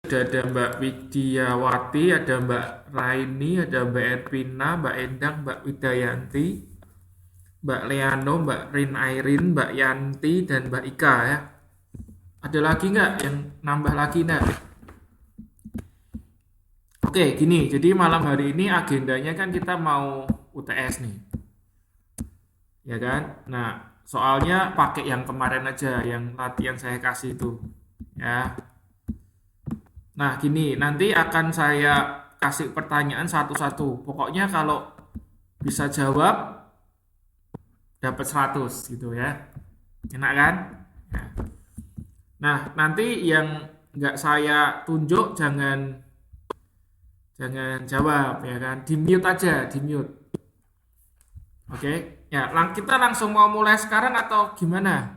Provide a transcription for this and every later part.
Ada Mbak Widiawati, ada Mbak Raini, ada Mbak Ervina, Mbak Endang, Mbak Widayanti, Mbak Leano, Mbak Rin Airin, Mbak Yanti, dan Mbak Ika ya. Ada lagi nggak yang nambah lagi nggak? Oke, gini. Jadi malam hari ini agendanya kan kita mau UTS nih, ya kan? Nah, soalnya pakai yang kemarin aja, yang latihan saya kasih itu, ya. Nah, gini, nanti akan saya kasih pertanyaan satu-satu. Pokoknya kalau bisa jawab dapat 100 gitu ya. Enak kan? Ya. Nah, nanti yang nggak saya tunjuk jangan jangan jawab ya kan. Di mute aja, di mute. Oke. Ya, kita langsung mau mulai sekarang atau gimana?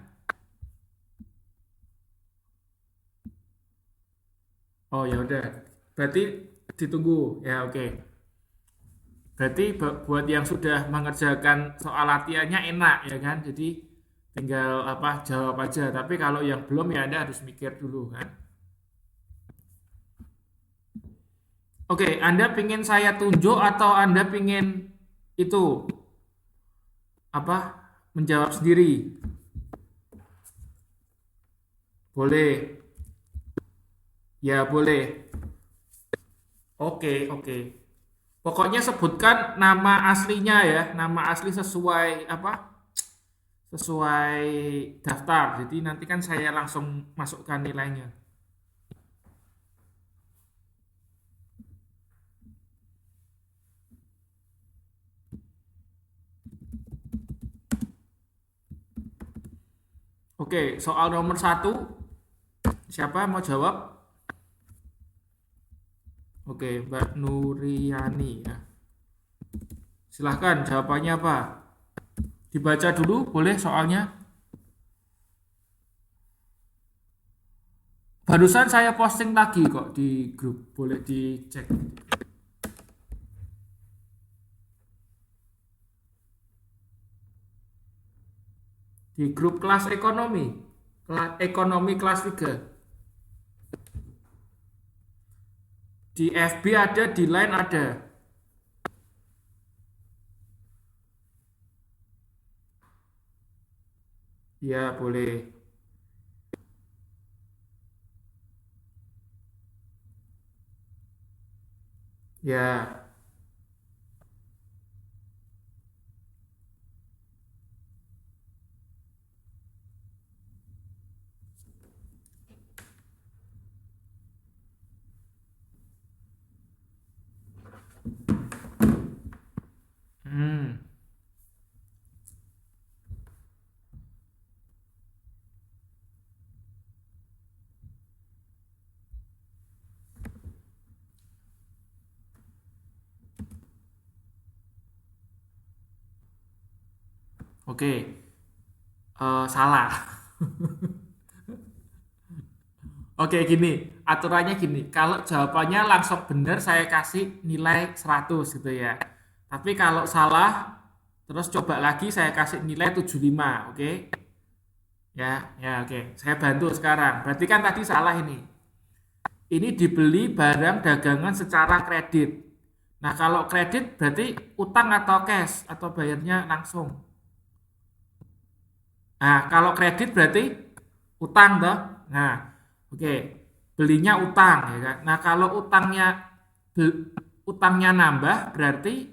Oh ya udah. Berarti ditunggu. Ya oke. Berarti buat yang sudah mengerjakan soal latihannya enak ya kan. Jadi tinggal apa jawab aja. Tapi kalau yang belum ya Anda harus mikir dulu kan. Oke, Anda pingin saya tunjuk atau Anda pingin itu apa menjawab sendiri? Boleh. Ya boleh. Oke, oke. Pokoknya sebutkan nama aslinya ya, nama asli sesuai apa? Sesuai daftar. Jadi nanti kan saya langsung masukkan nilainya. Oke, soal nomor satu, siapa mau jawab? Oke, Mbak Nuriani ya. Silahkan jawabannya apa? Dibaca dulu boleh soalnya. Barusan saya posting lagi kok di grup, boleh dicek. Di grup kelas ekonomi, kelas ekonomi kelas 3. Di FB ada, di Line ada. Ya, boleh. Ya. Hmm. Oke. Salah. Oke, gini. Aturannya gini. Kalau jawabannya langsung benar saya kasih nilai 100 gitu ya. Tapi kalau salah terus coba lagi saya kasih nilai 75, oke? Ya, ya oke. Saya bantu sekarang. Berarti kan tadi salah ini. Ini dibeli barang dagangan secara kredit. Nah, kalau kredit berarti utang atau cash atau bayarnya langsung. Nah, kalau kredit berarti utang toh. Nah, oke. Belinya utang ya kan. Nah, kalau utangnya nambah berarti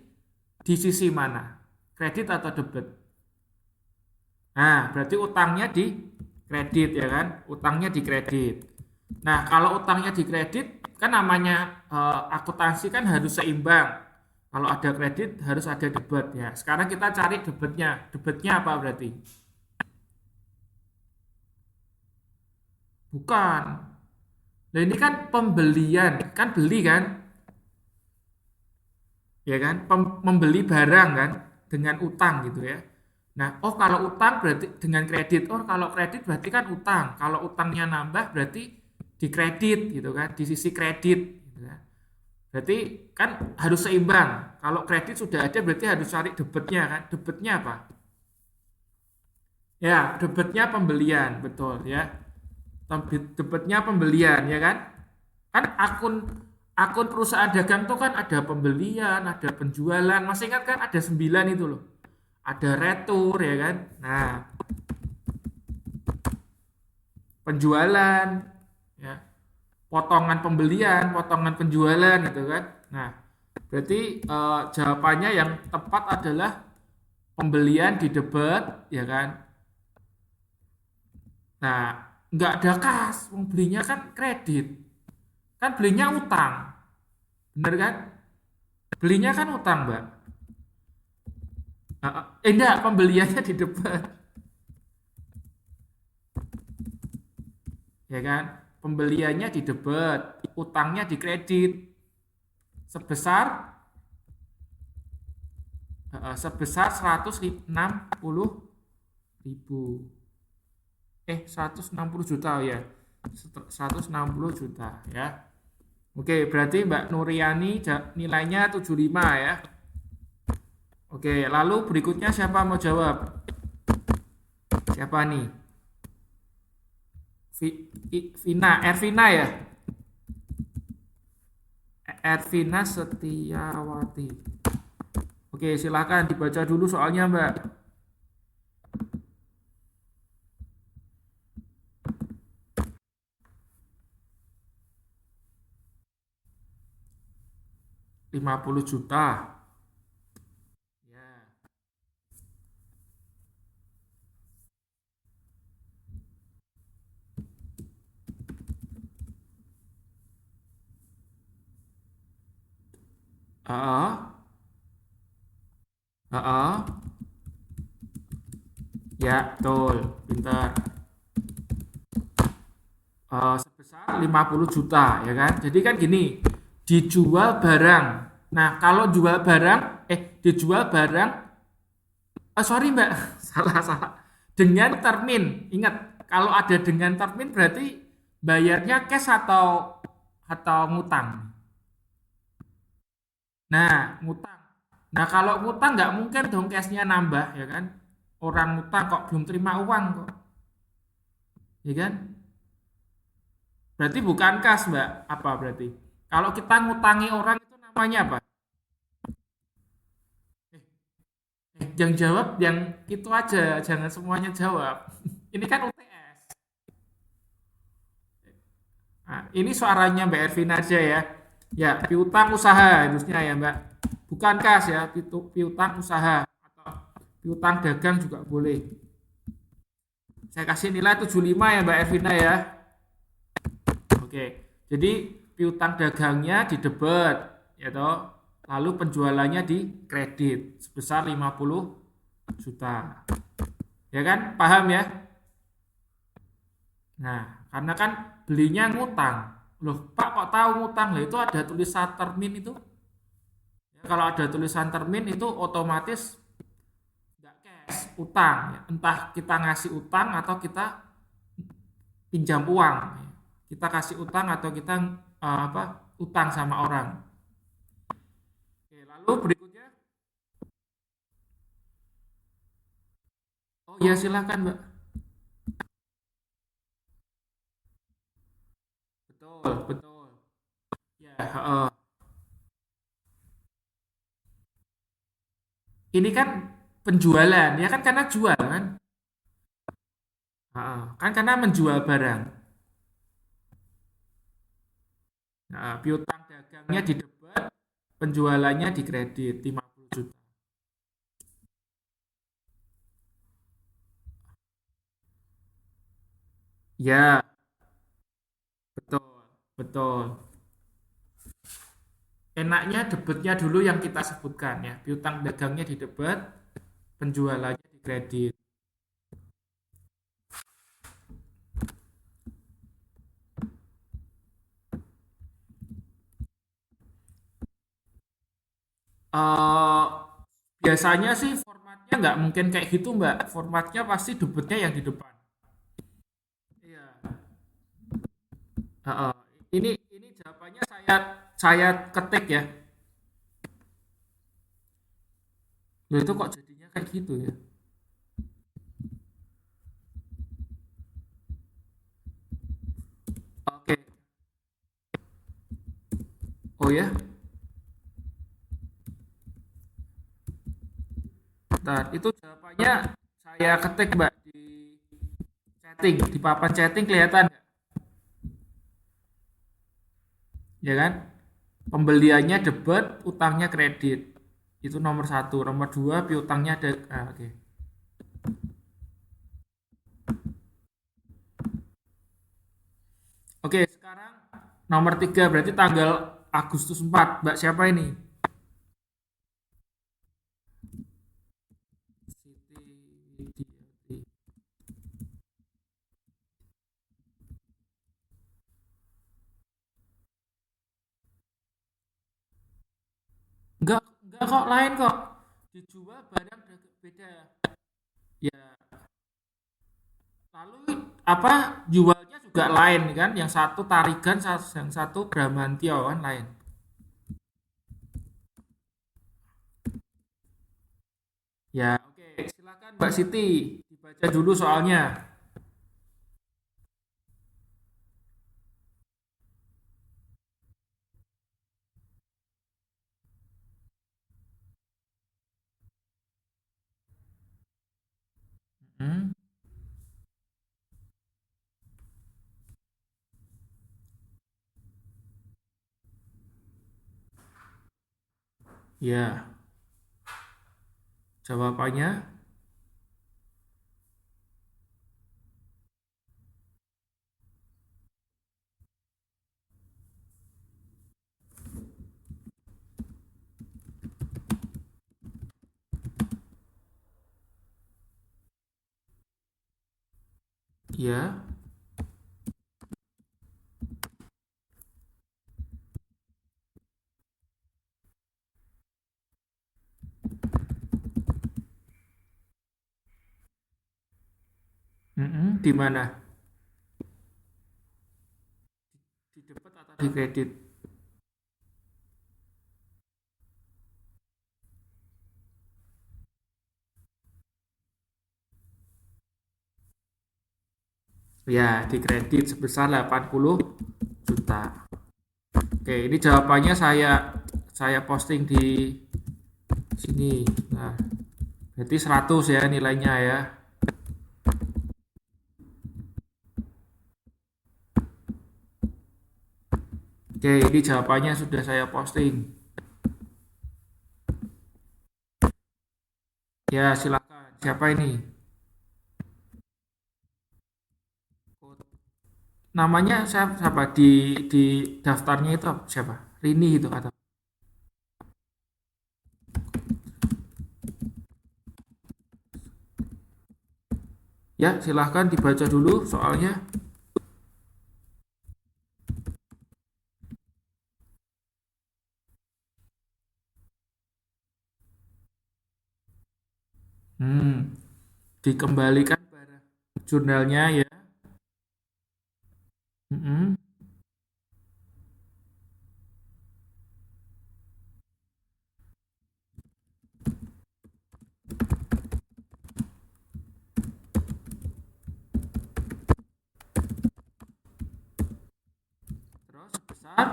di sisi mana? Kredit atau debit? Nah, berarti utangnya di kredit ya kan? Utangnya di kredit. Nah, kalau utangnya di kredit kan namanya akuntansi kan harus seimbang. Kalau ada kredit harus ada debit ya. Sekarang kita cari debitnya. Debitnya apa berarti? Bukan. Nah, ini kan pembelian, kan beli kan? Ya kan? Membeli barang kan dengan utang gitu ya. Nah, oh kalau utang berarti dengan kredit. Oh, kalau kredit berarti kan utang. Kalau utangnya nambah berarti di kredit gitu kan, di sisi kredit gitu kan. Berarti kan harus seimbang. Kalau kredit sudah ada berarti harus cari debitnya kan. Debitnya apa? Ya, debitnya pembelian, betul ya. Debitnya pembelian ya kan? Kan akun akun perusahaan dagang tuh kan ada pembelian, ada penjualan. Masih ingat kan ada 9 itu loh. Ada retur ya kan. Nah, penjualan ya, potongan pembelian, potongan penjualan gitu kan. Nah, berarti jawabannya yang tepat adalah pembelian di debat ya kan. Nah, nggak ada kas, belinya kan kredit, kan belinya utang, bener kan? Belinya kan utang, Mbak. Enggak, pembeliannya di debat, ya kan? Pembeliannya di debat, utangnya di kredit sebesar sebesar 160.000. 160 juta ya. 160 juta ya. Oke, berarti Mbak Nuriani nilainya 75 ya. Oke, lalu berikutnya siapa mau jawab? Siapa nih? Ervina ya? Ervina Setiawati. Oke, silakan dibaca dulu soalnya, Mbak. 50 juta. Ya. Heeh. Heeh. Ya, betul. Pintar. Sebesar 50 juta ya kan. Jadi kan gini, dijual barang. Nah, kalau jual barang dijual barang sorry Mbak, salah salah. Dengan termin. Ingat, kalau ada dengan termin berarti bayarnya cash atau ngutang. Nah, ngutang. Nah, kalau ngutang nggak mungkin dong cashnya nambah ya kan. Orang ngutang kok belum terima uang kok. Ya kan? Berarti bukan kas, Mbak. Apa berarti? Kalau kita ngutangi orang itu namanya apa? Eh, yang jawab yang itu aja, jangan semuanya jawab. Ini kan UTS. Nah, ini suaranya Mbak Ervin aja ya. Ya, piutang usaha harusnya ya, Mbak. Bukan kas ya, piutang usaha atau piutang dagang juga boleh. Saya kasih nilai 75 ya, Mbak Ervina ya. Oke, jadi piutang dagangnya di debit, ya toh. Lalu penjualannya di kredit sebesar 50 juta. Ya kan? Paham ya? Nah, karena kan belinya ngutang. Loh, Pak kok tahu ngutang? Lah itu ada tulisan termin itu. Ya, kalau ada tulisan termin itu otomatis nggak cash, utang. Ya. Entah kita ngasih utang atau kita pinjam uang. Kita kasih utang atau kita utang sama orang. Oke, lalu berikutnya, oh ya silakan Mbak. Betul, betul. Ya, ini kan penjualan, ya kan karena jual kan? Kan karena menjual barang. Nah, piutang dagangnya di debat, penjualannya di kredit 50 juta. Ya, betul, betul. Enaknya debitnya dulu yang kita sebutkan ya. Piutang dagangnya di debat, penjualannya di kredit. eh Biasanya sih formatnya nggak mungkin kayak gitu Mbak. Formatnya pasti debutnya yang di depan. Iya. Heeh. Ini jawabannya saya ketik ya. Loh itu kok jadinya kayak gitu ya? Oke. info ya. Bentar, itu jawabannya saya ketik Mbak di chatting, di papan chatting kelihatan nggak? Ya kan? Pembeliannya debit, utangnya kredit. Itu nomor satu. Nomor dua, piutangnya ada. Oke. Oke, sekarang nomor tiga berarti tanggal Agustus 4. Mbak siapa ini? Siti Widiati. Enggak kok, lain kok. Dijual barang beda. Ya, lalu apa jualnya juga lain kan? Yang satu Tarigan, yang satu Bramantio kan lain. Ya, oke. Silakan Mbak Siti dibaca dulu soalnya. Hmm, ya, jawabannya ya. Di mana? Di debit atau di kredit? Ya, di kredit sebesar 80 juta. Oke, ini jawabannya saya posting di sini. Nah, berarti 100 ya nilainya ya. Oke, ini jawabannya sudah saya posting. Ya, silakan. Siapa ini? Namanya siapa di daftarnya itu siapa? Rini itu atau? Ya, silahkan dibaca dulu soalnya. Hmm, dikembalikan barang jurnalnya ya. Mm-mm. Terus sebesar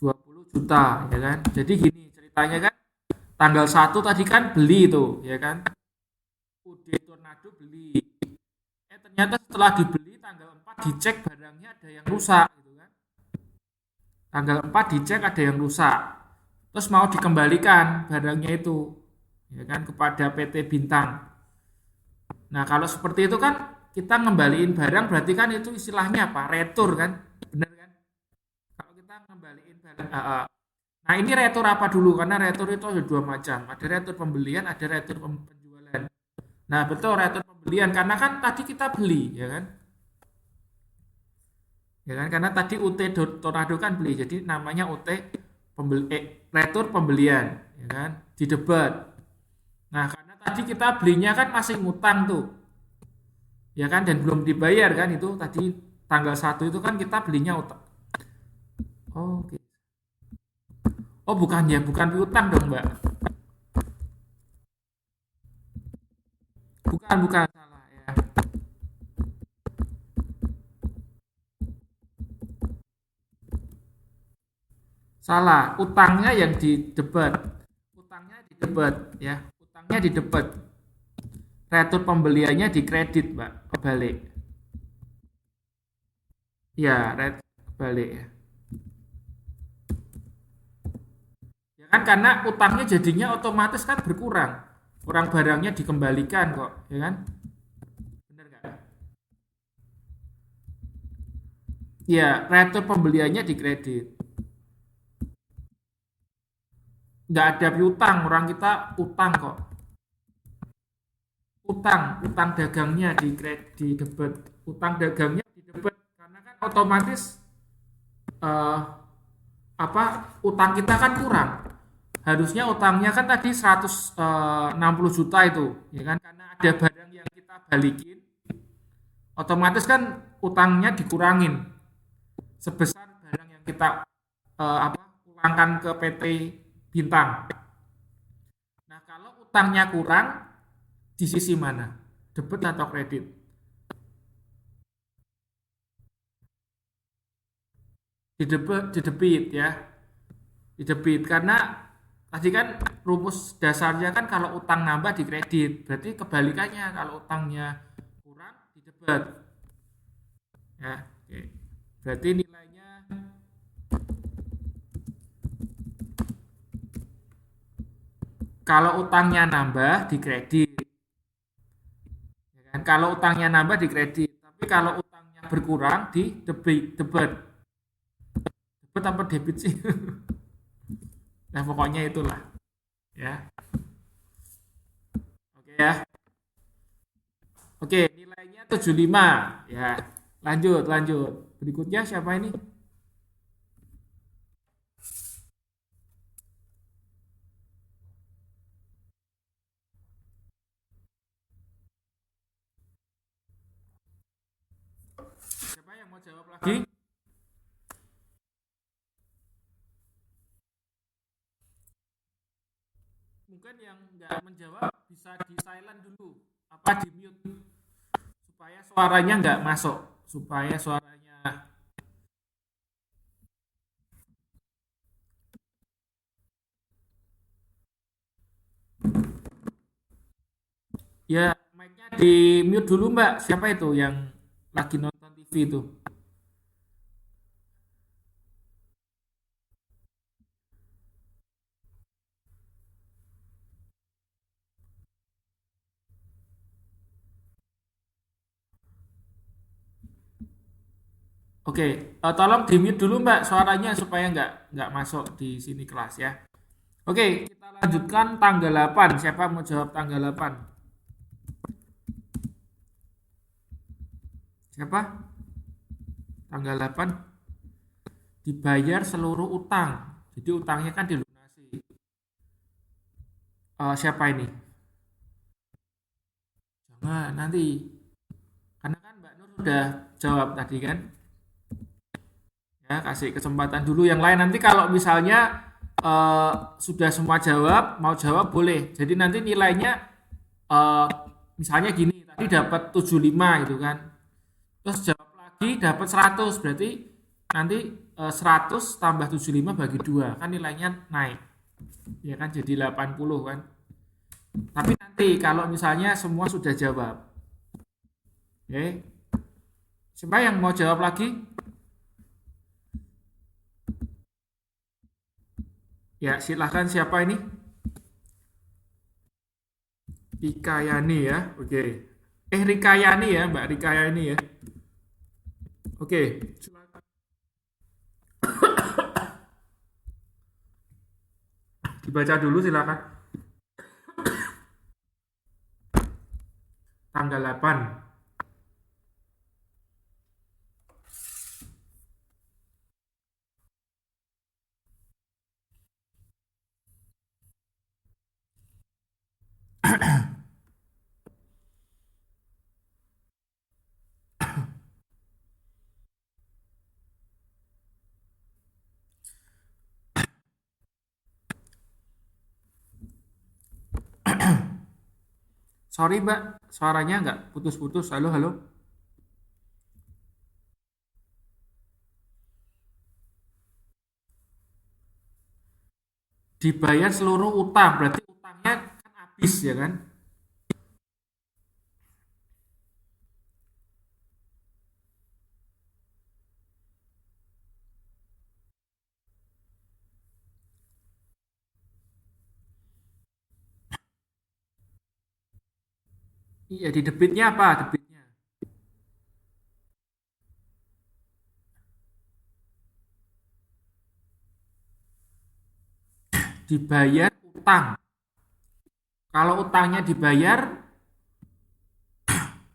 20 juta ya kan. Jadi gini ceritanya kan tanggal 1 tadi kan beli itu ya kan. UD Tornado beli. Ternyata setelah dibeli tanggal 4 dicek barangnya ada yang rusak gitu kan. Tanggal 4 dicek ada yang rusak. Terus mau dikembalikan barangnya itu ya kan kepada PT Bintang. Nah, kalau seperti itu kan kita ngembaliin barang berarti kan itu istilahnya apa? Retur kan? Benar kan? Kalau kita ngembaliin barang nah, ini retur apa dulu? Karena retur itu ada dua macam. Ada retur pembelian, ada retur penjualan. Nah, betul retur pembelian karena kan tadi kita beli, ya kan? Ya kan? Karena tadi UT Tornado kan beli. Jadi namanya UT retur pembelian, ya kan? Di debat. Nah, karena tadi kita belinya kan masih ngutang tuh. Ya kan dan belum dibayar kan itu tadi tanggal 1 itu kan kita belinya utang. Oh, oke. Oh, bukan ya, bukan piutang dong, Mbak. Bukan salah ya. Salah, utangnya yang di debat. Utangnya di debat ya. Utangnya di debat. Retur pembeliannya di kredit, Mbak. Kebalik. Ya, kebalik ya. Ya kan karena utangnya jadinya otomatis kan berkurang. Orang barangnya dikembalikan kok, ya kan? Benar nggak? Ya, retur pembeliannya di kredit. Nggak ada piutang, orang kita utang kok. Utang dagangnya di debit. Utang dagangnya di debit karena kan otomatis eh, apa utang kita kan kurang. Harusnya utangnya kan tadi 160 juta itu, ya kan? Karena ada barang yang kita balikin, otomatis kan utangnya dikurangin sebesar barang yang kita ulangkan ke PT Bintang. Nah, kalau utangnya kurang di sisi mana? Debit atau kredit? Di debit ya. Di debit karena tadi kan rumus dasarnya kan kalau utang nambah di kredit, berarti kebalikannya kalau utangnya kurang di debit. Ya, oke. Berarti nilainya kalau utangnya nambah di kredit, ya kan? Kalau utangnya nambah di kredit, tapi kalau utangnya berkurang di debit. Debit apa debit sih? Nah, pokoknya itulah, ya. Oke ya. Oke, nilainya 75, ya. Lanjut. Berikutnya siapa ini? Siapa yang mau jawab lagi? Mungkin yang nggak menjawab bisa di silent dulu, apa di mute supaya suaranya nggak masuk, supaya suaranya ya mic-nya di mute dulu Mbak. Siapa itu yang lagi nonton TV itu? Oke, tolong di mute dulu Mbak suaranya supaya nggak masuk di sini kelas ya. Oke, kita lanjutkan tanggal 8. Siapa mau jawab tanggal 8? Siapa? Tanggal 8 dibayar seluruh utang. Jadi utangnya kan dilunasi. Siapa ini? Jangan nanti. Karena kan Mbak Nur sudah jawab tadi kan. Ya, kasih kesempatan dulu yang lain. Nanti kalau misalnya sudah semua jawab, mau jawab boleh. Jadi nanti nilainya eh, misalnya gini, tadi dapat 75 gitu kan. Terus jawab lagi dapat 100, berarti nanti 100 tambah 75 bagi 2 kan nilainya naik. Ya kan jadi 80 kan. Tapi nanti kalau misalnya semua sudah jawab. Oke. Siapa yang mau jawab lagi? Ya, silahkan siapa ini? Rikayani ya. Oke. Rikayani ya, Mbak Rikayani ya. Oke, silakan. Dibaca dulu silakan. Tanggal 8. Sorry Mbak, suaranya nggak putus-putus. Halo, halo. dibayar seluruh utang, berarti utangnya kan habis ya kan? Iya, di debitnya apa? Debitnya dibayar utang. Kalau utangnya dibayar,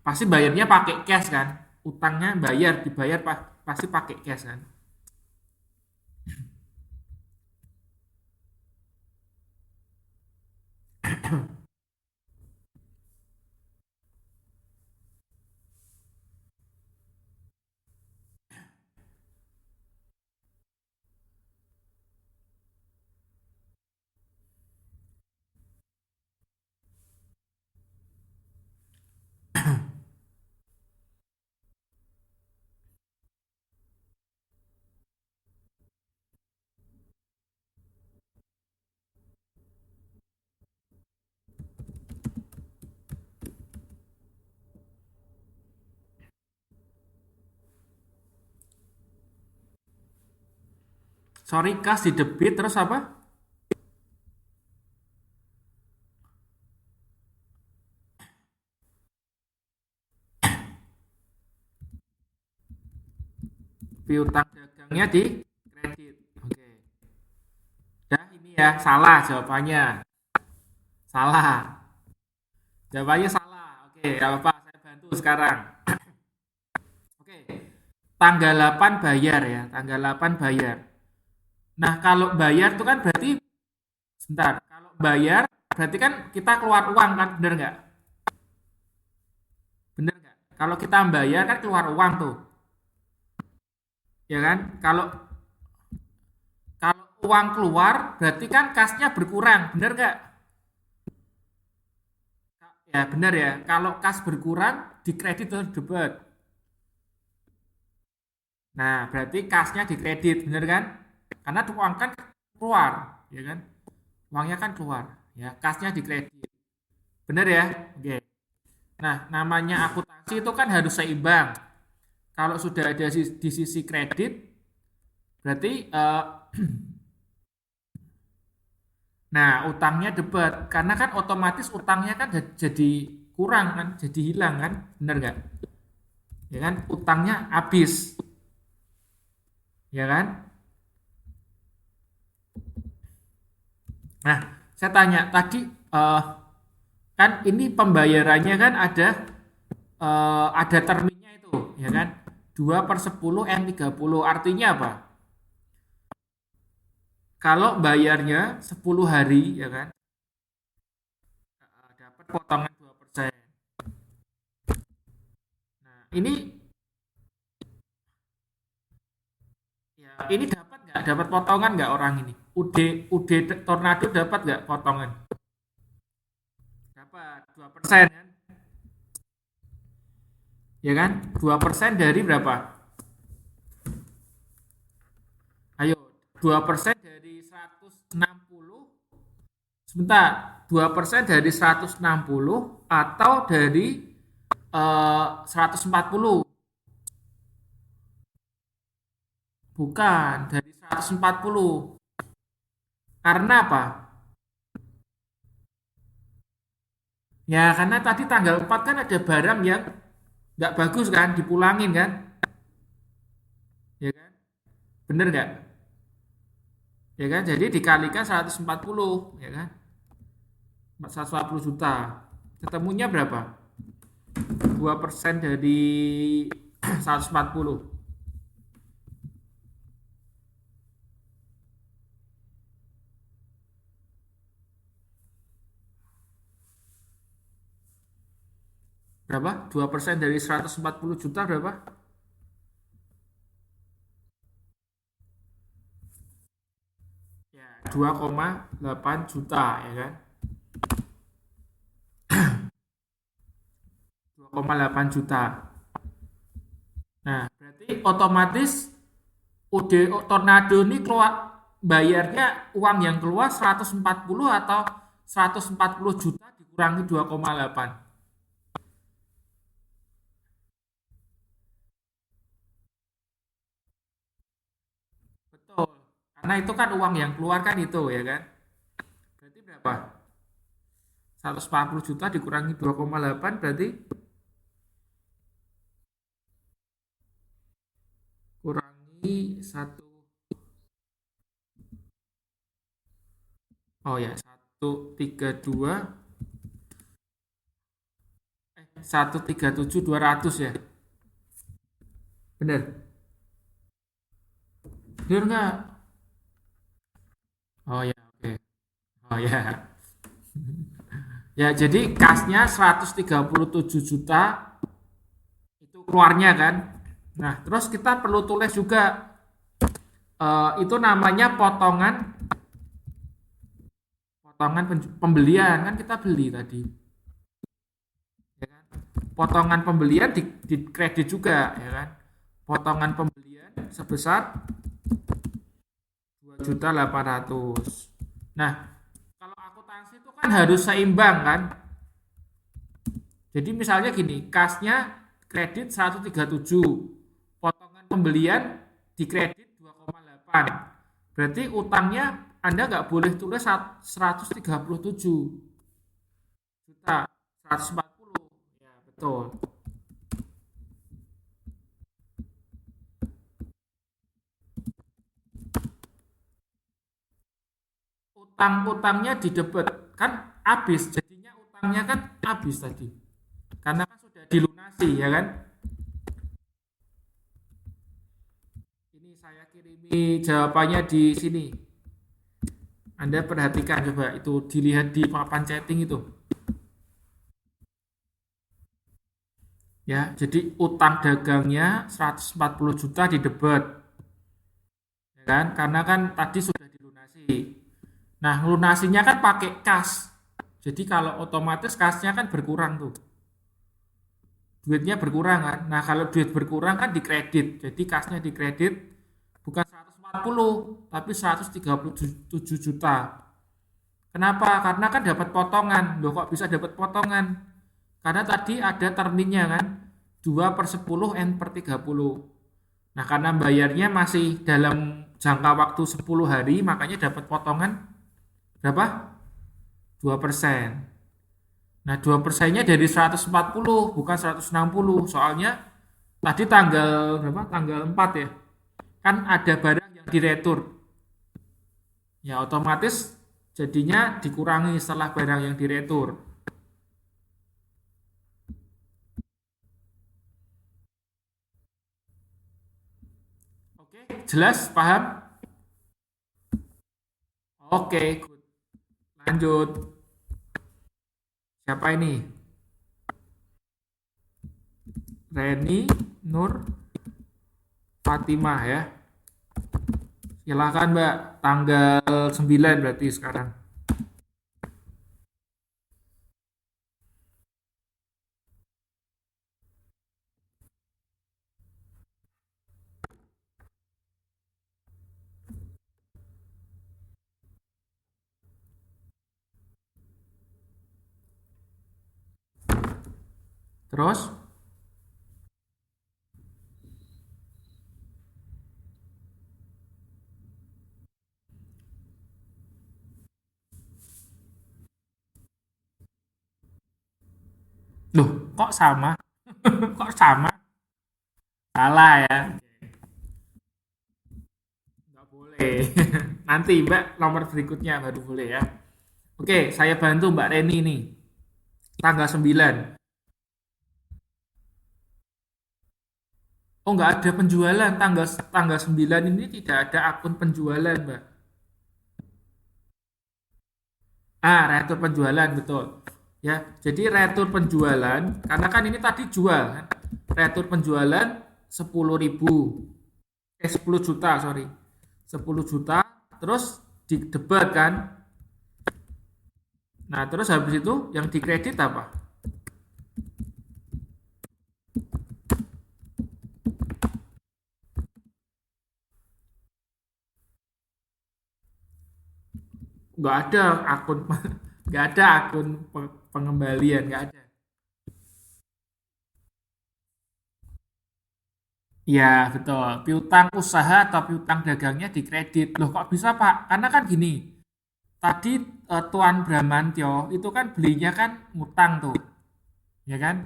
pasti bayarnya pakai cash kan? Utangnya bayar, dibayar pasti pakai cash kan? Sorry, kas di debit terus apa? Piutang dagangnya di kredit. Oke. Ya, ini ya, salah jawabannya. Salah. Jawabannya salah. Oke, gak apa-apa, saya bantu sekarang. Oke. Tanggal 8 bayar ya, tanggal 8 bayar. Nah, kalau bayar itu kan berarti sebentar. Kalau bayar berarti kan kita keluar uang kan, bener nggak? Bener nggak? Kalau kita bayar kan keluar uang tuh, ya kan? Kalau kalau uang keluar berarti kan kasnya berkurang, bener nggak? Ya bener ya. Kalau kas berkurang di kredit atau debit. Nah, berarti kasnya di kredit, bener kan? Karena tuh uang kan keluar, ya kan? Uangnya kan keluar, ya. Kasnya di kredit. Bener ya? Oke. Nah, namanya akuntansi itu kan harus seimbang. Kalau sudah ada di sisi kredit, berarti nah utangnya debit. Karena kan otomatis utangnya kan jadi kurang kan, jadi hilang kan, bener nggak? Ya kan? Utangnya habis, ya kan? Nah, saya tanya tadi, kan ini pembayarannya kan ada terminnya itu, ya kan? 2/10 M30 artinya apa? Kalau bayarnya 10 hari, ya kan? Dapat potongan 2%. Nah, ini dapat nggak? Dapat potongan nggak orang ini? UD Tornado dapat nggak potongan? Dapat 2% kan? Ya kan? 2% dari berapa? Ayo, 2% dari 160. Sebentar, 2% dari 160 atau dari 140. Bukan, dari 140. Karena apa? Ya, karena tadi tanggal 4 kan ada barang yang nggak bagus kan, dipulangin kan? Ya kan? Bener nggak? Ya kan? Jadi dikalikan 140, ya kan? 140 juta. Ketemunya berapa? 2% dari 140. Berapa? 2% dari 140 juta berapa? Ya, 2,8 juta ya kan? 2,8 juta. Nah, berarti otomatis UD Tornado ini keluar bayarnya uang yang keluar 140 atau 140 juta dikurangi 2,8. Betul. Karena itu kan uang yang keluar kan itu ya kan. Berarti berapa? 140 juta dikurangi 2,8 berarti kurangi satu. Oh ya, 132 137 200 ya. Bener. Bener nggak? Oh ya, oke. Oh ya. Ya, jadi kasnya 137 juta itu keluarnya kan. Nah, terus kita perlu tulis juga itu namanya potongan potongan pembelian kan kita beli tadi. Ya kan? Potongan pembelian di kredit juga ya kan. Potongan pembelian sebesar 2.800.000. Nah, kalau akuntansi itu kan harus seimbang kan. Jadi misalnya gini, kasnya kredit 137, potongan pembelian di kredit 2,8. Berarti utangnya Anda nggak boleh tulis 137 juta, 140. Ya, betul. Utang-utangnya di debit kan habis, jadinya utangnya kan habis tadi. Karena kan sudah dilunasi ya kan. Ini saya kirimi jawabannya di sini. Anda perhatikan coba itu dilihat di papan chatting itu. Ya, jadi utang dagangnya 140 juta di debit. Ya kan? Karena kan tadi sudah dilunasi. Nah, lunasinya kan pakai kas. Jadi kalau otomatis kasnya kan berkurang tuh. Duitnya berkurang kan. Nah, kalau duit berkurang kan dikredit. Jadi kasnya dikredit bukan 140 tapi 137 juta. Kenapa? Karena kan dapat potongan. Loh kok bisa dapat potongan? Karena tadi ada terminnya kan. 2/10 N per 30. Nah, karena bayarnya masih dalam jangka waktu 10 hari, makanya dapat potongan berapa? 2%. Nah, 2%-nya dari 140, bukan 160. Soalnya tadi tanggal berapa? Tanggal 4 ya. Kan ada barang yang diretur. Ya, otomatis jadinya dikurangi setelah barang yang diretur. Oke, jelas? Paham? Oke, good. Lanjut. Siapa ini? Reni Nur Fatimah ya. Silakan Mbak, tanggal 9 berarti sekarang. Terus, loh kok sama? Kok sama? Salah ya. Nggak boleh. Nanti Mbak nomor berikutnya baru boleh ya. Oke, saya bantu Mbak Reni nih. Tanggal 9. Oh, nggak ada penjualan. Tanggal tanggal 9 ini tidak ada akun penjualan, Mbak. Ah, retur penjualan betul. Ya, jadi retur penjualan karena kan ini tadi jual kan. Retur penjualan 10.000. 10 juta, sorry. 10 juta terus didebat kan. Nah, terus habis itu yang dikredit apa? nggak ada akun nggak ada akun pengembalian, nggak ada. Ya betul, piutang usaha atau piutang dagangnya dikredit. Loh kok bisa Pak? Karena kan gini, tadi Tuan Bramantyo itu kan belinya kan ngutang tuh, ya kan?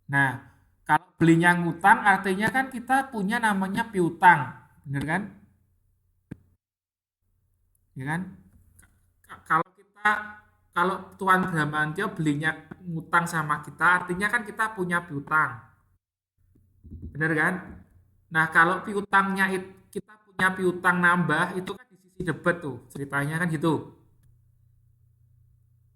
Nah, kalau belinya ngutang artinya kan kita punya namanya piutang, bener kan? Ya kan? Kalau kita kalau Tuan Bramantyo belinya ngutang sama kita, artinya kan kita punya piutang, bener kan? Nah, kalau piutangnya kita punya piutang nambah, itu kan di sisi debat tuh, ceritanya kan gitu.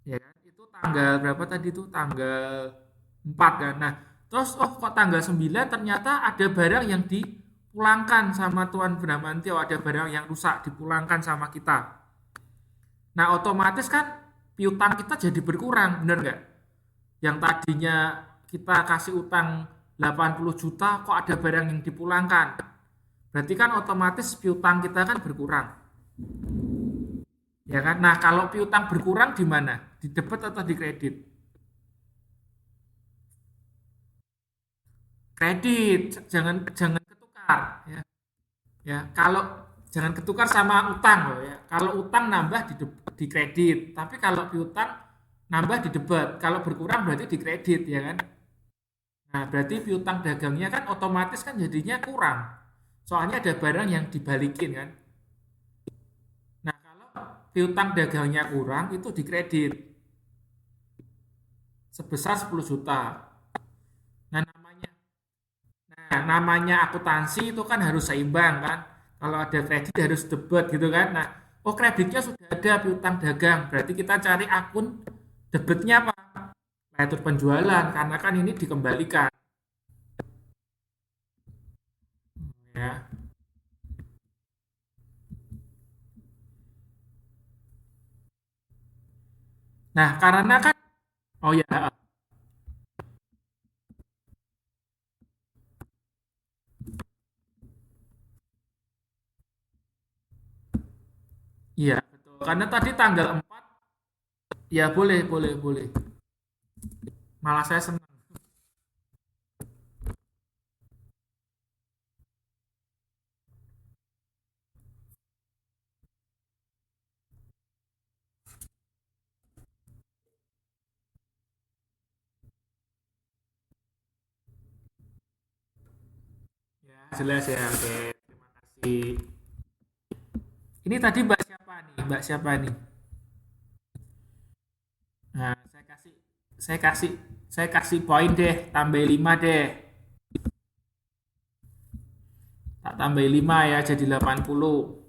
Ya kan? Itu tanggal berapa tadi tuh? Tanggal 4 kan. Nah, terus oh kok tanggal 9 ternyata ada barang yang dipulangkan sama Tuan Bramantyo, ada barang yang rusak dipulangkan sama kita. Nah, otomatis kan piutang kita jadi berkurang, bener nggak? Yang tadinya kita kasih utang 80 juta, kok ada barang yang dipulangkan. Berarti kan otomatis piutang kita kan berkurang. Ya kan? Nah, kalau piutang berkurang di mana? Di debit atau di kredit? Kredit, jangan jangan ketukar ya. Ya, kalau jangan ketukar sama utang loh ya. Kalau utang nambah di kredit, tapi kalau piutang nambah di debit. Kalau berkurang berarti di kredit ya kan? Nah, berarti piutang dagangnya kan otomatis kan jadinya kurang. Soalnya ada barang yang dibalikin kan. Nah, kalau piutang dagangnya kurang itu dikredit sebesar 10 juta. Nah, namanya akuntansi itu kan harus seimbang kan. Kalau ada kredit harus debit gitu kan. Nah, oh kreditnya sudah ada piutang dagang, berarti kita cari akun debitnya apa? Letter penjualan karena kan ini dikembalikan ya. Nah, karena kan oh ya, iya betul. Karena tadi tanggal 4 ya boleh, boleh, boleh. Malah saya senang. Ya, jelas ya. Oke, terima kasih. Ini tadi Mbak siapa nih? Mbak siapa nih? Nah, saya kasih saya kasih poin deh, tambah 5 deh. Tak tambah 5 ya jadi 80.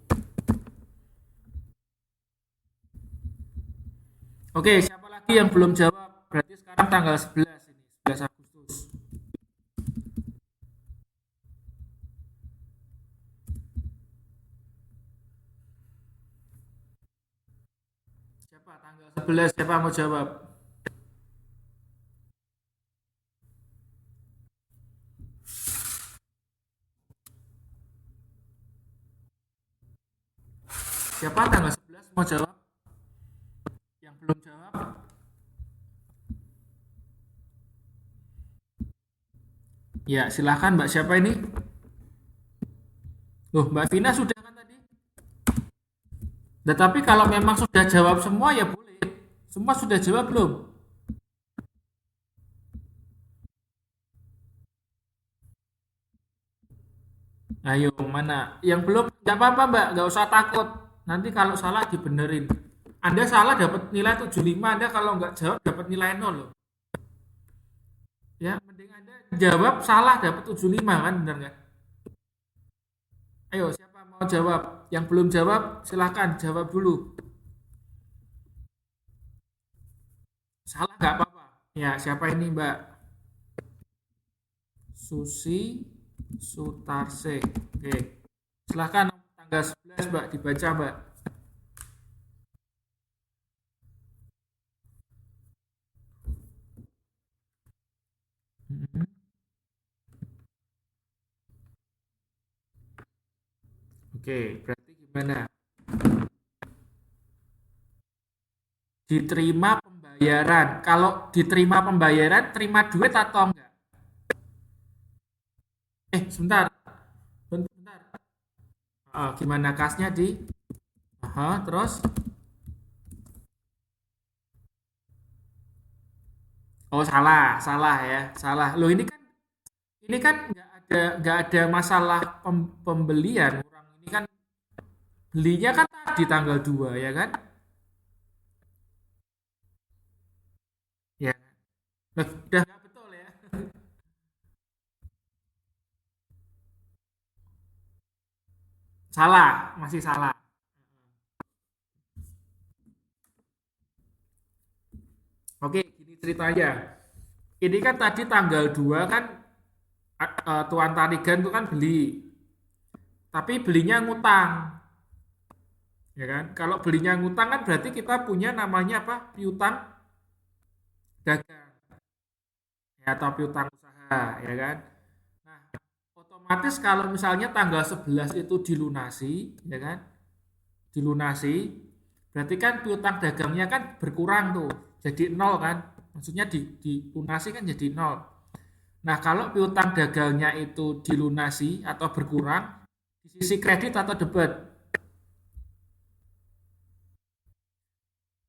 Oke, siapa lagi yang belum jawab? Berarti sekarang tanggal 11 ini, 11 Agustus. Siapa tanggal 11? Siapa mau jawab? Siapa tanggal 11 mau jawab? Yang belum jawab? Ya, silahkan Mbak siapa ini? Loh, Mbak Vina sudah kan tadi? Nah, tapi kalau memang sudah jawab semua ya boleh. Semua sudah jawab belum? Ayo, mana? Yang belum, nggak apa-apa Mbak, nggak usah takut. Nanti kalau salah dibenerin. Anda salah dapat nilai 75, Anda kalau nggak jawab dapat nilai 0 loh. Ya, mending Anda jawab salah dapat 75 kan, bener nggak? Ayo, siapa mau jawab? Yang belum jawab, silahkan jawab dulu. Salah nggak apa-apa. Ya, siapa ini Mbak? Susi Sutarse. Oke, silahkan tanggal 11 Mbak, dibaca Mbak. Mhm. Oke, berarti gimana? Diterima pembayaran. Kalau diterima pembayaran, terima duit atau enggak? Sebentar. Bentar. Gimana kasnya di? Terus? Oh, salah, salah ya, salah. Loh, ini kan nggak ada masalah pembelian. Orang ini kan belinya kan di tanggal 2 ya kan? Ya. Loh, udah nggak betul ya. Salah, masih salah. Oke, gini ceritanya. Ini kan tadi tanggal 2 kan Tuan Tarigan itu kan beli, tapi belinya ngutang, ya kan? Kalau belinya ngutang kan berarti kita punya namanya apa? Piutang dagang, ya, atau piutang usaha, ya kan? Nah, otomatis kalau misalnya tanggal 11 itu dilunasi, ya kan? Dilunasi, berarti kan piutang dagangnya kan berkurang tuh, jadi nol kan? Maksudnya dilunasi kan jadi nol. Nah, kalau piutang dagangnya itu dilunasi atau berkurang, di sisi kredit atau debit?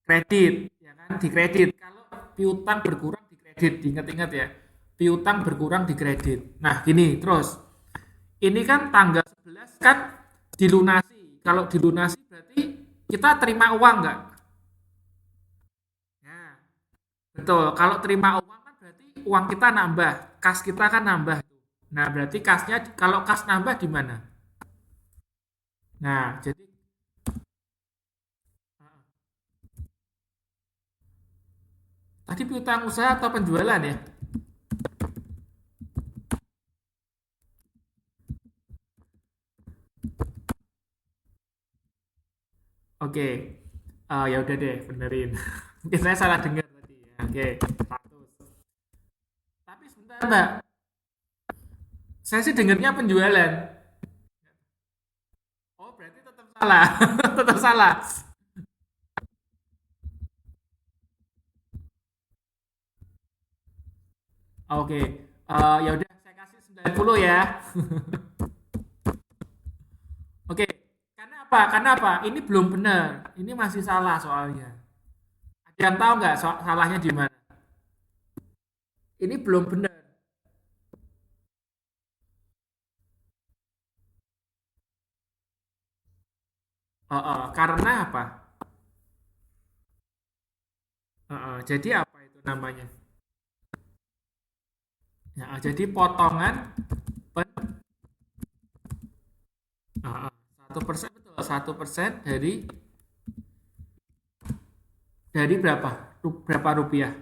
Kredit, ya kan? Di kredit. Kalau piutang berkurang di kredit, diingat-ingat ya. Piutang berkurang di kredit. Nah, gini, terus. Ini kan tanggal 11 kan dilunasi. Kalau dilunasi berarti kita terima uang nggak? Nah, betul. Kalau terima uang kan berarti uang kita nambah, kas kita kan nambah. Nah, berarti kasnya kalau kas nambah di mana? Nah, jadi tadi piutang usaha atau penjualan ya? Oke. Ya udah deh, benerin. Mungkin saya salah dengar tadi ya. Oke, 100. Tapi sebentar, Mbak. Saya sih dengarnya penjualan. Oh, berarti tetap salah. Tetap salah. Oke. Ya udah saya kasih 90 ya. Oke. Karena apa? Karena apa? Ini belum benar. Ini masih salah soalnya. Ada yang tahu nggak salahnya di mana? Ini belum benar. Karena apa? Jadi apa itu namanya? Ya, jadi potongan pen, 1% betul, 1% dari berapa? Berapa rupiah?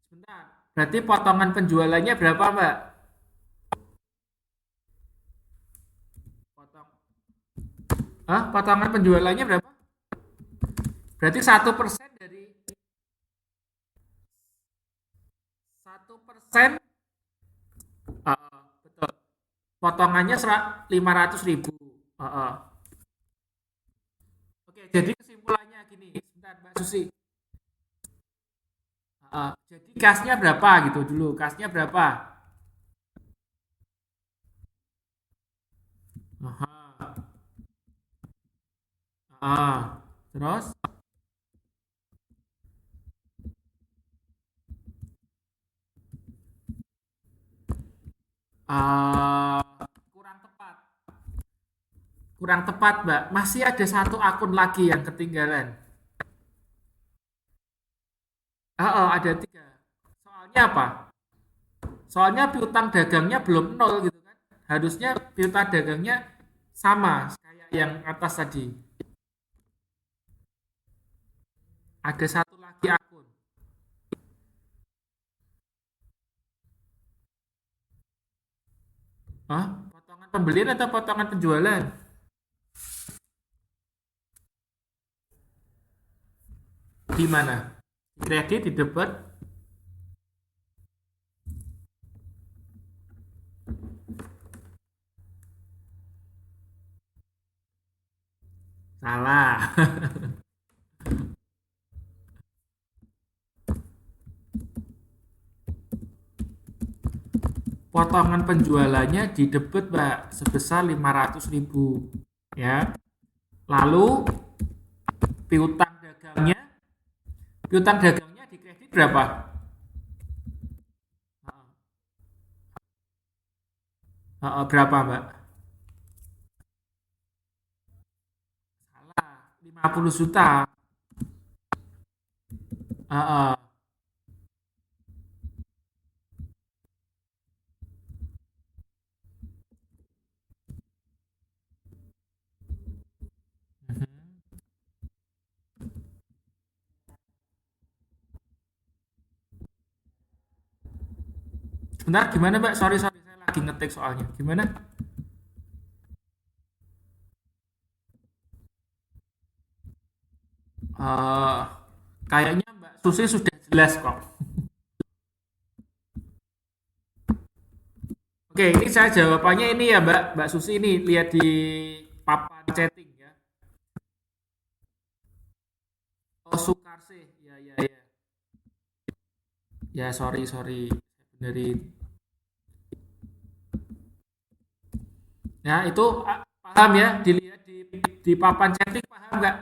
Sebentar. Berarti potongan penjualannya berapa, Mbak? Potong. Potongan penjualannya berapa? Berarti 1% dari 1%. Betul. Potongannya 500.000. Oke, jadi kesimpulannya gini. Sebentar, Mbak Susi. Jadi kasnya berapa gitu dulu? Kasnya berapa? Aha. Terus? Uh, kurang tepat. Kurang tepat, Mbak. Masih ada satu akun lagi yang ketinggalan. Ada tiga. Soalnya apa? Soalnya piutang dagangnya belum nol gitu kan. Harusnya piutang dagangnya sama kayak yang atas tadi. Ada satu lagi akun. Potongan pembelian atau potongan penjualan? Di mana? Di kredit, di debit? Salah. Potongan penjualannya di debit, Mbak, sebesar 500.000. Ya. Lalu piutang dagangnya, piutang dagangnya di kredit berapa? Berapa, Mbak? Salah, 50 juta. Heeh. Mhm. Sebentar, gimana, Mbak? Sorry, sorry, saya lagi ngetik soalnya. Gimana? Eh, Kayaknya Mbak Susi sudah jelas kok. Oke, ini saya jawabannya ini ya, Mbak Susi, ini lihat di papan chatting ya. Oh, Sukarse. Ya, ya, ya. Ya, sorry, sorry. Benerin. Ya, itu paham ya, dilihat di papan chatting, paham nggak?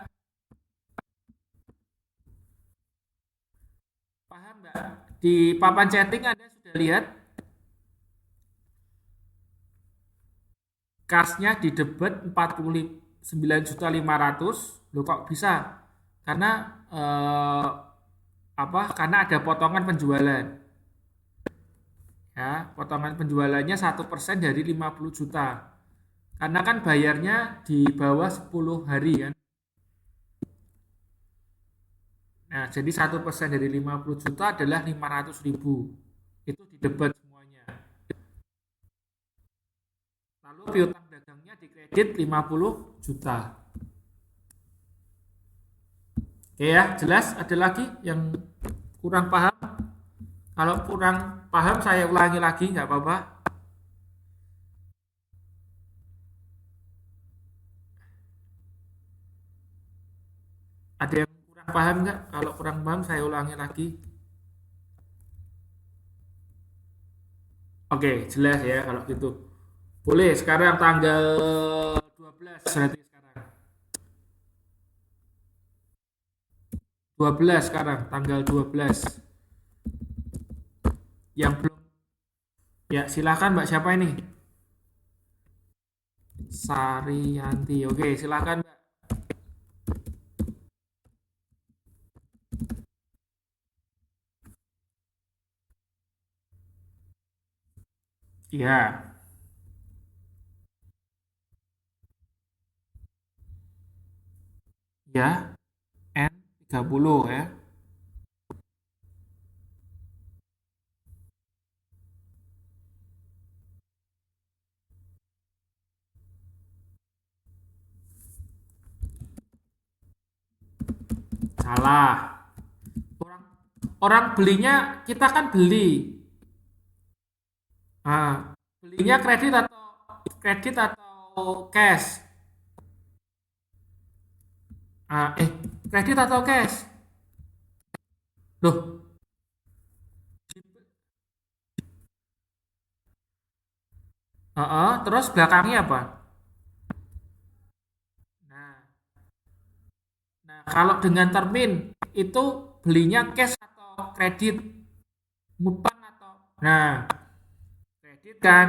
Paham nggak? Di papan chatting Anda sudah lihat kasnya di debit 49.500.000. Loh, kok bisa? Karena eh, apa? Karena ada potongan penjualan. Ya, potongan penjualannya 1% dari 50 juta. Karena kan bayarnya di bawah 10 hari kan. Nah, jadi 1% dari 50 juta adalah 500.000. Itu di debit semuanya. Lalu piutang dagangnya dikredit 50 juta. Oke ya, jelas. Ada lagi yang kurang paham? Kalau kurang paham saya ulangi lagi, nggak apa-apa. Ada yang kurang paham nggak? Kalau kurang paham saya ulangi lagi. Oke, jelas ya kalau gitu. Boleh sekarang tanggal 12 berarti sekarang. 12 sekarang, tanggal 12. Yang belum, ya silakan Mbak, siapa ini? Sariyanti. Oke, silakan Mbak. Iya, ya. N30 ya. Salah. Orang orang belinya kita kan beli. Ah, belinya kredit atau cash? Kredit atau cash? Loh, terus belakangnya apa? Nah, nah, kalau dengan termin itu belinya cash atau kredit? Ngutang atau? Nah, kredit kan,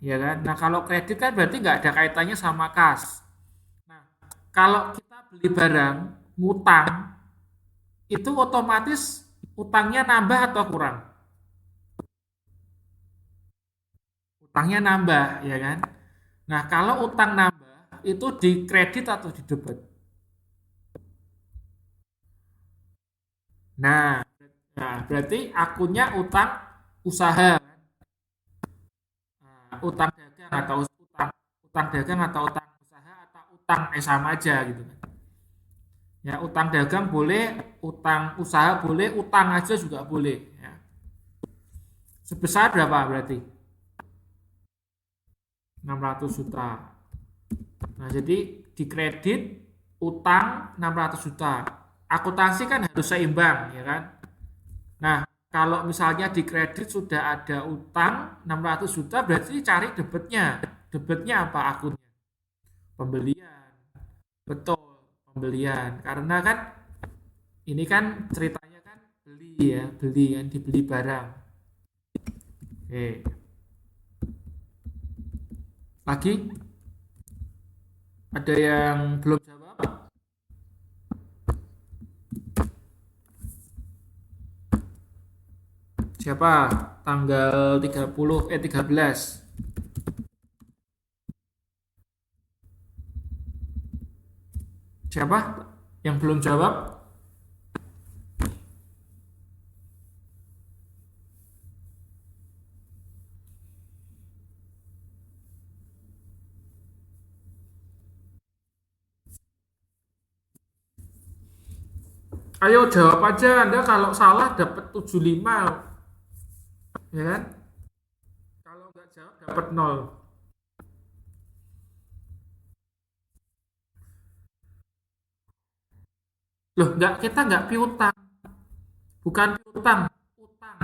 ya kan? Nah, kalau kredit kan berarti nggak ada kaitannya sama kas. Nah, kalau kita beli barang ngutang, itu otomatis utangnya nambah atau kurang? Utangnya nambah, ya kan? Nah, kalau utang nambah, itu di kredit atau di debit? Nah, berarti akunnya utang usaha, nah, utang dagang atau utang utang dagang atau utang usaha atau utang sama aja gitu kan. Ya, utang dagang boleh, utang usaha boleh, utang aja juga boleh ya. Sebesar berapa berarti? 600 juta. Nah, jadi di kredit utang 600 juta. Akuntansi kan harus seimbang, ya kan? Nah, kalau misalnya di kredit sudah ada utang 600 juta, berarti cari debitnya. Debitnya apa akunnya? Pembelian. Betul, pembelian. Karena kan ini kan ceritanya kan beli ya, beli kan dibeli barang. Oke. Lagi ada yang belum jawab? Siapa? Tanggal 13. Siapa yang belum jawab? Ayo jawab aja, Anda kalau salah dapat 75, ya kan? Kalau nggak jawab dapat 0. Loh, nggak, kita nggak piutang, bukan piutang, utang.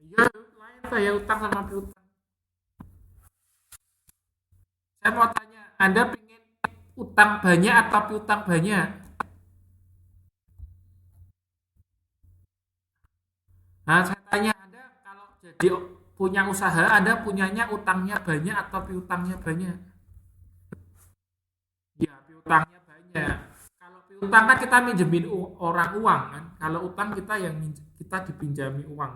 Iya, lain saya utang sama piutang. Saya mau tanya, Anda pengen utang banyak atau piutang banyak? Nah, saya tanya Anda kalau jadi punya usaha, Anda punyanya utangnya banyak atau piutangnya banyak? Ya, piutangnya banyak. Kalau piutang kan kita minjemin orang uang kan. Kalau utang kita yang kita dipinjami uang.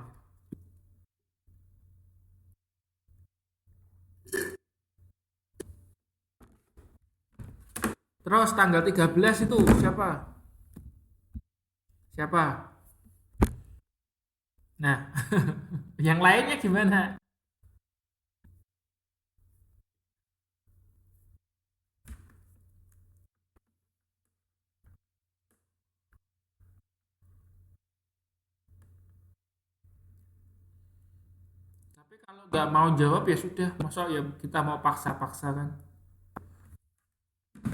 Terus tanggal 13 itu siapa? Siapa? Nah, yang lainnya gimana? Tapi kalau nggak mau jawab ya sudah, masa ya kita mau paksa-paksa kan?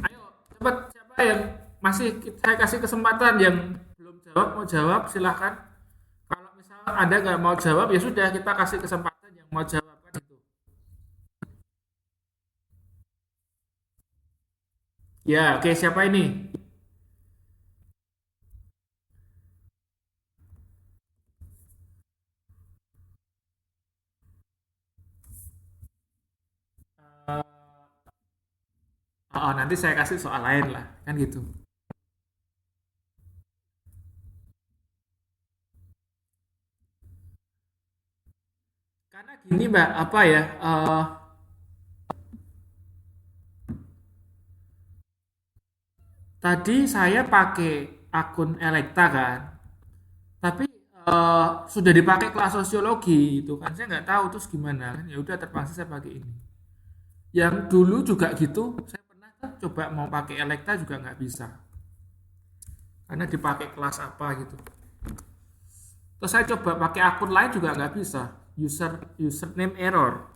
Ayo, cepat siapa yang masih saya kasih kesempatan yang belum jawab mau jawab silahkan. Kalau misalnya Anda nggak mau jawab ya sudah kita kasih kesempatan yang mau jawab kan itu. Ya, oke siapa ini? Eh, oh, nanti saya kasih soal lain lah, kan gitu. Karena gini Mbak, apa ya? Tadi saya pakai akun Elekta kan, tapi sudah dipakai kelas sosiologi itu kan, saya nggak tahu terus gimana kan. Ya udah terpaksa saya pakai ini. Yang dulu juga gitu, saya pernah kan coba mau pakai Elekta juga nggak bisa, karena dipakai kelas apa gitu. Terus saya coba pakai akun lain juga nggak bisa, username error.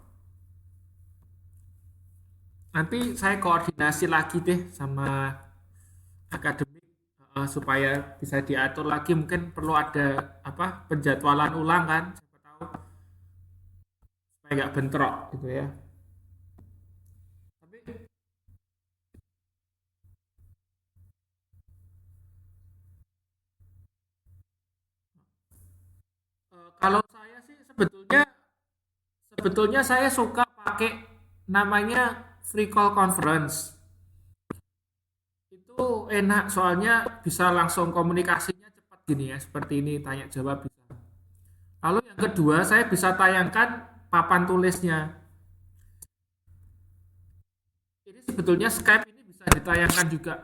Nanti saya koordinasi lagi deh sama akademik supaya bisa diatur lagi, mungkin perlu ada apa penjadwalan ulang kan, siapa tahu supaya nggak bentrok gitu ya. Tapi kalau saya sih sebetulnya sebetulnya saya suka pakai namanya free call conference. Itu enak soalnya bisa langsung komunikasinya cepat gini ya, seperti ini tanya jawab bisa. Lalu yang kedua saya bisa tayangkan papan tulisnya. Ini sebetulnya Skype ini bisa ditayangkan juga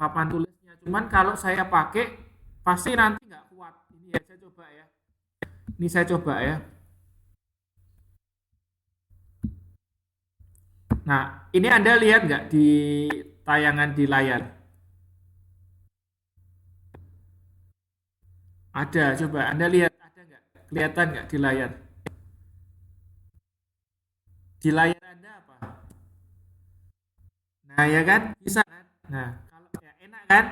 papan tulisnya. Cuman kalau saya pakai pasti nanti nggak kuat. Ini ya saya coba ya. Ini saya coba ya. Nah, ini Anda lihat nggak di tayangan di layar? Ada, coba Anda lihat ada nggak? Kelihatan nggak di layar? Di layar Anda apa? Nah, ya kan? Bisa kan? Nah, kalau ya enak kan?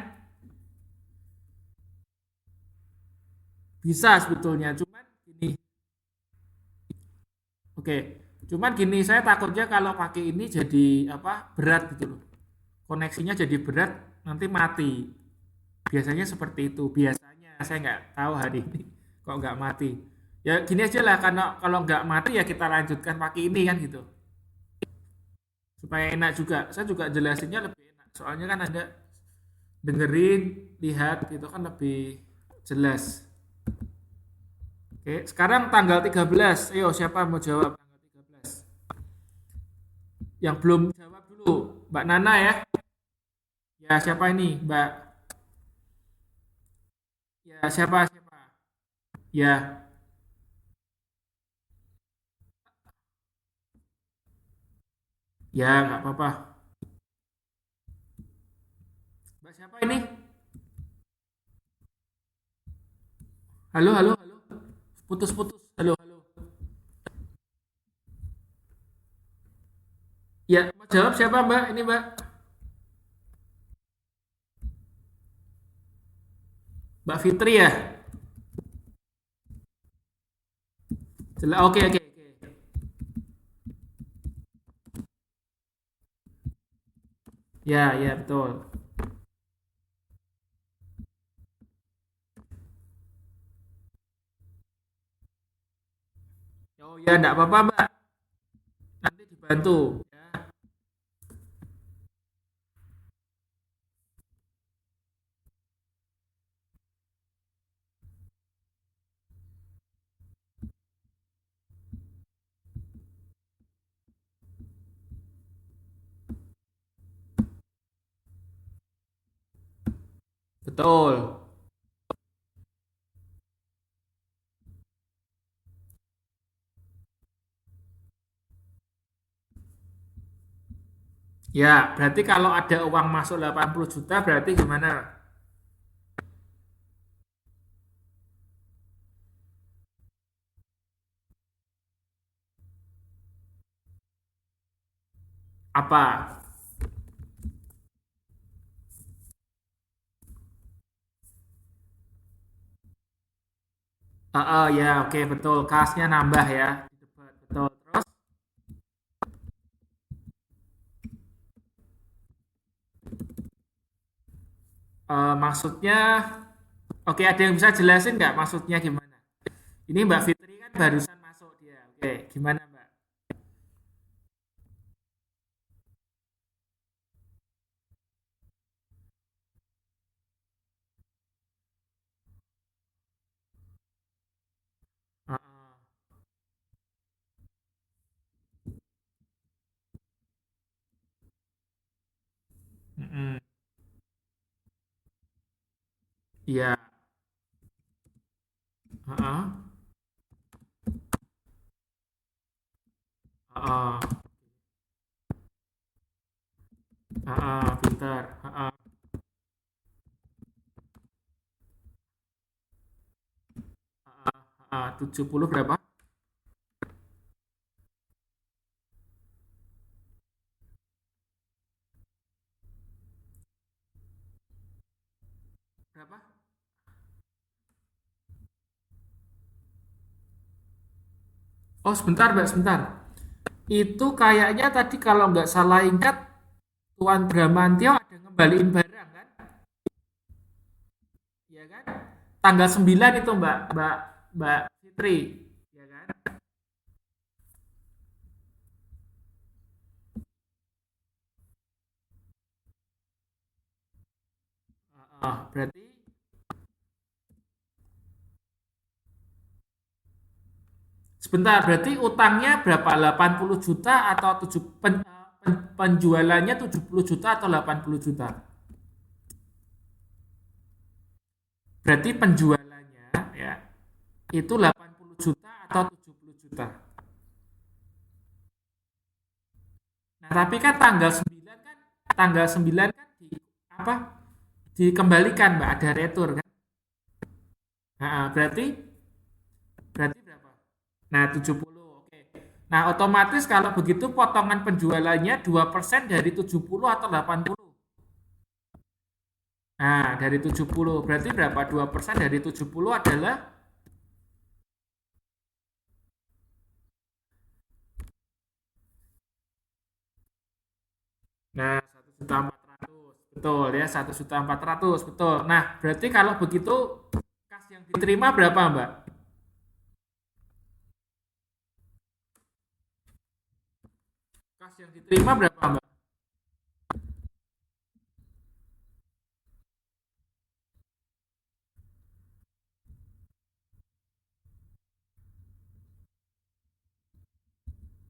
Bisa sebetulnya. Cuman gini, oke. Cuman gini, saya takutnya kalau pakai ini jadi apa? Berat gitu loh. Koneksinya jadi berat, nanti mati. Biasanya seperti itu. Biasanya saya nggak tahu hari ini kok nggak mati. Ya gini aja lah, karena kalau nggak mati ya kita lanjutkan pakai ini kan gitu. Supaya enak juga. Saya juga jelasinnya lebih enak. Soalnya kan ada dengerin, lihat gitu kan lebih jelas. Oke, sekarang tanggal 13. Ayo siapa mau jawab tanggal 13? Yang belum jawab dulu, Mbak Nana ya. Ya siapa ini, Mbak? Ya siapa siapa? Ya, ya nggak apa-apa. Mbak siapa ini? Halo, halo, halo. Putus-putus. Halo, halo. Ya, mau jawab siapa, Mbak? Ini, Mbak. Mbak Fitri ya? Jelas. Oke, oke, oke. Ya, ya, betul. Oh ya, enggak apa-apa, Mbak. Nanti dibantu. Ya, betul. Ya, berarti kalau ada uang masuk 80 juta berarti gimana? Apa? Ya, oke, betul. Kasnya nambah ya. Di debat, betul. Terus, maksudnya, oke, ada yang bisa jelasin nggak maksudnya gimana? Ini Mbak Fitri kan barusan masuk dia. Oke, gimana Mbak? Heeh. Mm-mm. Iya. Heeh. Heeh. Heeh, pintar. Heeh. 70 berapa? Berapa? Oh, sebentar, Mbak, sebentar. Itu kayaknya tadi kalau nggak salah ingat Tuan Bramantio ada ngembaliin barang kan? Iya kan? Tanggal 9 itu Mbak Mbak Mbak Fitri, ya kan? Berarti sebentar, berarti utangnya berapa? 80 juta atau penjualannya 70 juta atau 80 juta? Berarti penjualannya ya itu 80 juta atau 70 juta. Nah, tapi kan tanggal 9 kan apa? Dikembalikan, Mbak, ada retur kan? Berarti berarti berapa? Nah, 70. Oke. Nah, otomatis kalau begitu potongan penjualannya 2% dari 70 atau 80. Nah, dari 70 berarti berapa? 2% dari 70 adalah, nah, 1.400.000. Betul ya, 1.400.000. Betul. Nah, berarti kalau begitu kas yang diterima berapa, Mbak? Kas yang diterima berapa, Mbak?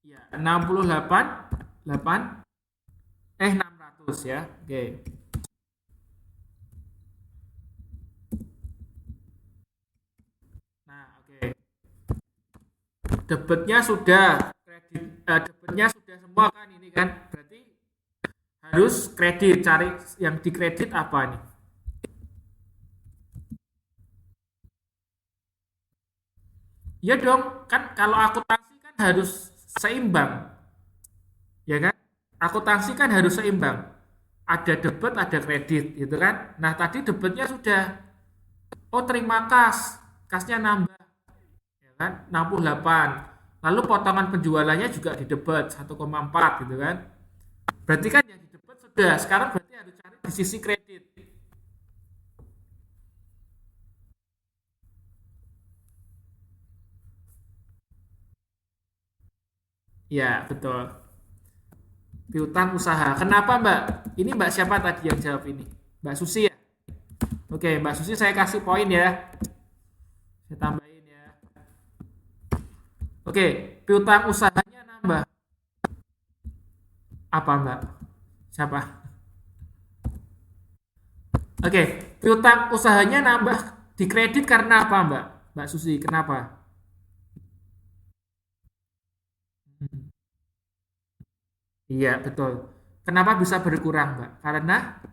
Ya, 68, 8, 600 ya. Oke. Nah, oke. Debetnya sudah, debetnya sudah semua kan ini kan. Berarti harus kredit, cari yang dikredit apa nih? Ya dong, kan kalau akuntansi kan harus seimbang, ya kan? Akuntansi kan harus seimbang. Ada debet, ada kredit, gitu kan? Nah, tadi debetnya sudah, oh terima kas, kasnya nambah, ya kan? 68. Lalu potongan penjualannya juga di debet 1,4 gitu kan? Berarti kan yang di debet sudah, sekarang berarti harus cari di sisi kredit. Ya, betul. Piutang usaha. Kenapa Mbak? Ini Mbak siapa tadi yang jawab ini? Mbak Susi ya? Oke, Mbak Susi saya kasih poin ya. Saya tambahin ya. Oke, piutang usahanya nambah. Apa Mbak? Siapa? Oke, piutang usahanya nambah di kredit karena apa Mbak? Mbak Susi, kenapa? Iya, betul. Kenapa bisa berkurang Mbak? Karena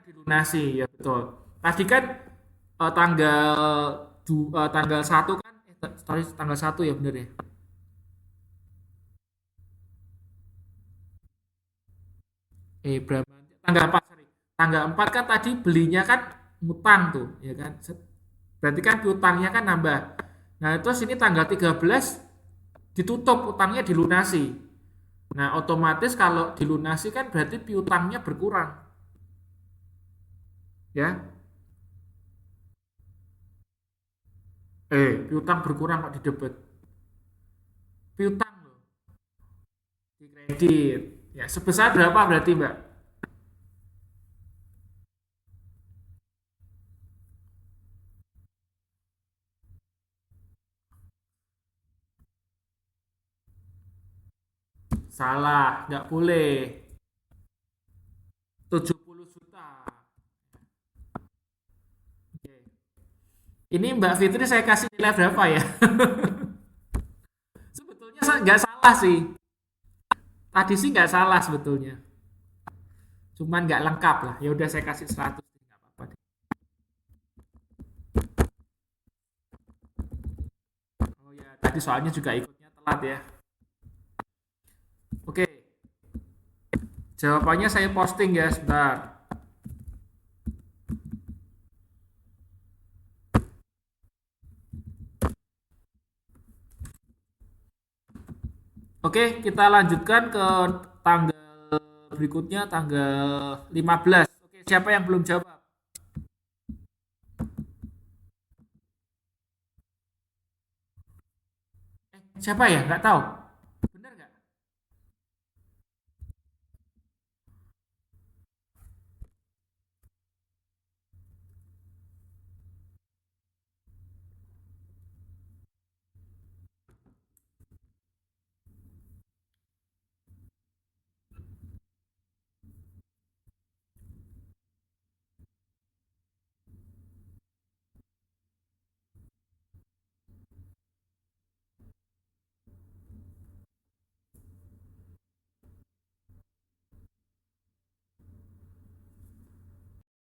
dilunasi, ya betul. Tadi kan tanggal tanggal 1 kan, sorry, tanggal 1 ya bener ya. Berapa? Tanggal 4 sorry. Tanggal 4 kan tadi belinya kan ngutang tuh, ya kan? Berarti kan piutangnya kan nambah. Nah, terus ini tanggal 13 ditutup utangnya dilunasi. Nah, otomatis kalau dilunasi kan berarti piutangnya berkurang, ya. Piutang berkurang kok di debit. Piutang loh, di kredit. Ya, sebesar berapa berarti, Mbak? Salah, nggak boleh. 70 juta. Oke. Ini Mbak Fitri saya kasih nilai berapa ya? Sebetulnya nggak salah sih. Tadi sih nggak salah sebetulnya. Cuman nggak lengkap lah. Ya udah saya kasih 100. Nggak apa-apa deh. Oh ya, tadi soalnya juga ikutnya telat ya. Oke, jawabannya saya posting ya sebentar. Oke, kita lanjutkan ke tanggal berikutnya, tanggal 15. Oke, siapa yang belum jawab? Siapa ya? Nggak tahu.